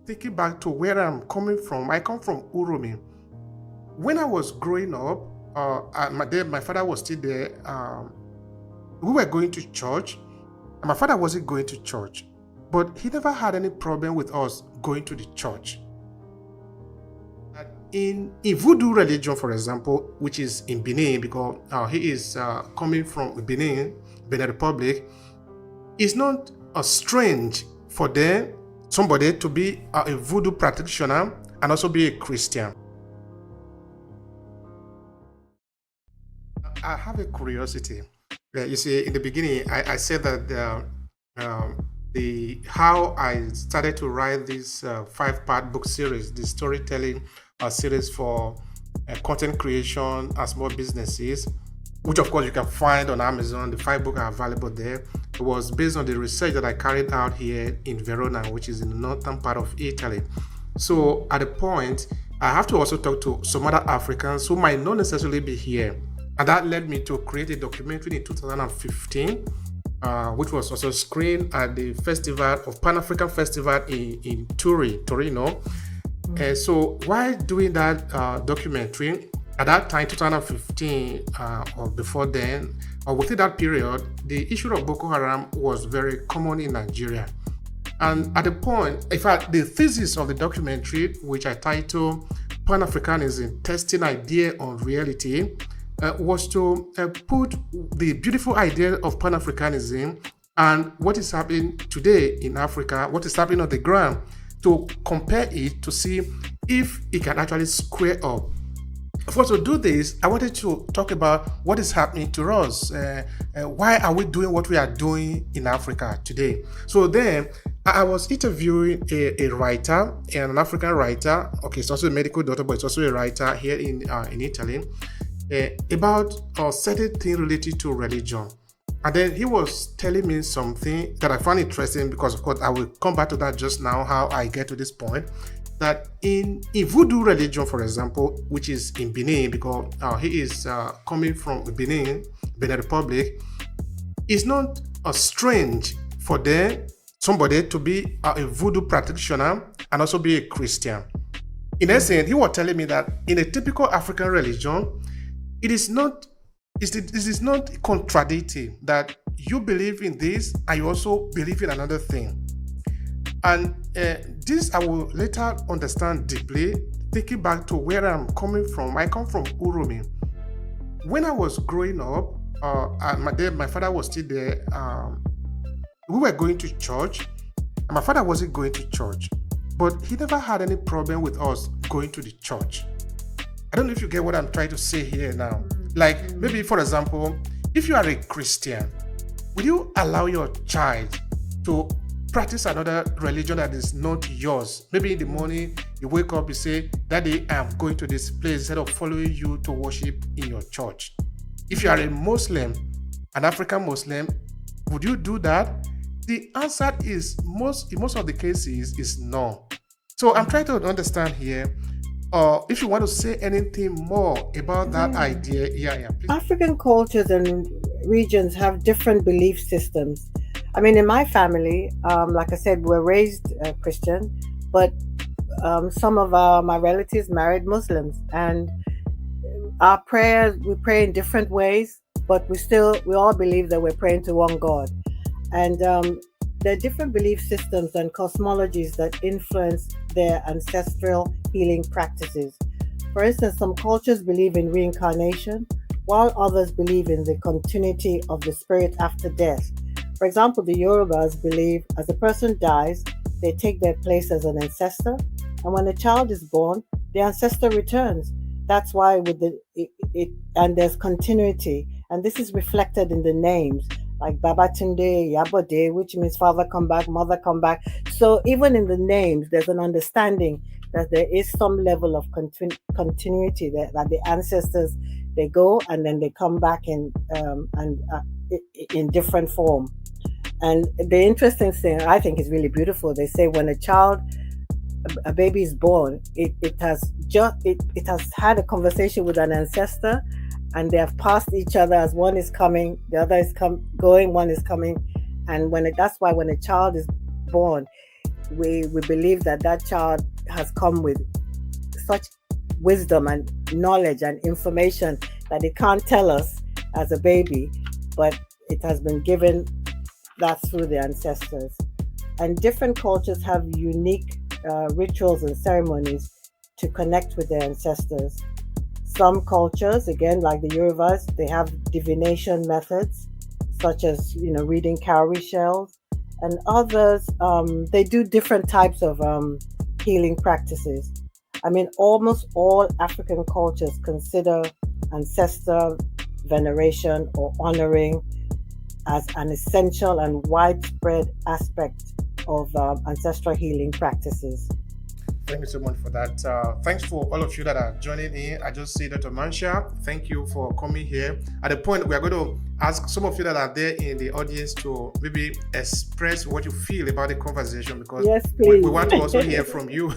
thinking back to where I'm coming from, I come from Uromi. When I was growing up, my father was still there. We were going to church, and my father wasn't going to church, but he never had any problem with us going to the church. In Voodoo religion, for example, which is in Benin, because he is coming from Benin Republic, it's not strange for somebody to be a Voodoo practitioner and also be a Christian. I have a curiosity. You see, in the beginning, I said that how I started to write this 5-part book series, the storytelling series for content creation and small businesses, which of course you can find on Amazon. The 5 books are available there. It was based on the research that I carried out here in Verona, which is in the northern part of Italy. So at a point, I have to also talk to some other Africans who might not necessarily be here. And that led me to create a documentary in 2015, which was also screened at the Pan-African Festival in Torino. So while doing that documentary, at that time, 2015, or before then, or within that period, the issue of Boko Haram was very common in Nigeria. And at the point, in fact, the thesis of the documentary, which I titled Pan-Africanism, Testing Idea on Reality, was to put the beautiful idea of Pan-Africanism and what is happening today in Africa, what is happening on the ground, to compare it to see if it can actually square up. Of course, to do this, I wanted to talk about what is happening to us. Why are we doing what we are doing in Africa today? So then, I was interviewing a writer, an African writer. Okay, it's also a medical doctor, but it's also a writer here in Italy, about certain things related to religion. And then he was telling me something that I found interesting, because of course I will come back to that just now, how I get to this point, that in Voodoo religion, for example, which is in Benin, because he is coming from Benin Republic, it's not strange for somebody to be a Voodoo practitioner and also be a Christian. In essence, he was telling me that in a typical African religion, it is not contradicting that you believe in this and you also believe in another thing. And this I will later understand deeply, thinking back to where I'm coming from. I come from Uromi. When I was growing up, my father was still there. We were going to church, and my father wasn't going to church, but he never had any problem with us going to the church. I don't know if you get what I'm trying to say here now. Like, maybe, for example, if you are a Christian, will you allow your child to practice another religion that is not yours? Maybe in the morning, you wake up, you say, Daddy, I'm going to this place, instead of following you to worship in your church. If you are a Muslim, an African Muslim, would you do that? The answer is, in most of the cases, is no. So I'm trying to understand here, if you want to say anything more about that idea. Please. African cultures and regions have different belief systems. I mean, in my family, like I said, we're raised Christian, but some of my relatives married Muslims, and our prayers, we pray in different ways, but we all believe that we're praying to one God. And there are different belief systems and cosmologies that influence their ancestral healing practices. For instance, some cultures believe in reincarnation, while others believe in the continuity of the spirit after death. For example, the Yorubas believe as a person dies, they take their place as an ancestor, and when a child is born, the ancestor returns. That's why and there's continuity, and this is reflected in the names, like Babatunde, Yabode, which means father come back, mother come back. So even in the names, there's an understanding that there is some level of continuity there, that the ancestors, they go and then they come back in different form. And the interesting thing, I think, is really beautiful. They say when a baby is born, it has had a conversation with an ancestor, and they have passed each other as one is coming, the other is going, one is coming. And that's why when a child is born, we believe that that child has come with such wisdom and knowledge and information that it can't tell us as a baby, but it has been given that through the ancestors. And different cultures have unique rituals and ceremonies to connect with their ancestors. Some cultures, again, like the Yorubas, they have divination methods, such as reading cowrie shells, and others they do different types of healing practices. I mean, almost all African cultures consider ancestor veneration or honoring as an essential and widespread aspect of ancestral healing practices. Thank you so much for that. Thanks for all of you that are joining in. I just see Dr. Mansha. Thank you for coming here. At the point, we are going to ask some of you that are there in the audience to maybe express what you feel about the conversation, because Yes, we please. want to also hear from you.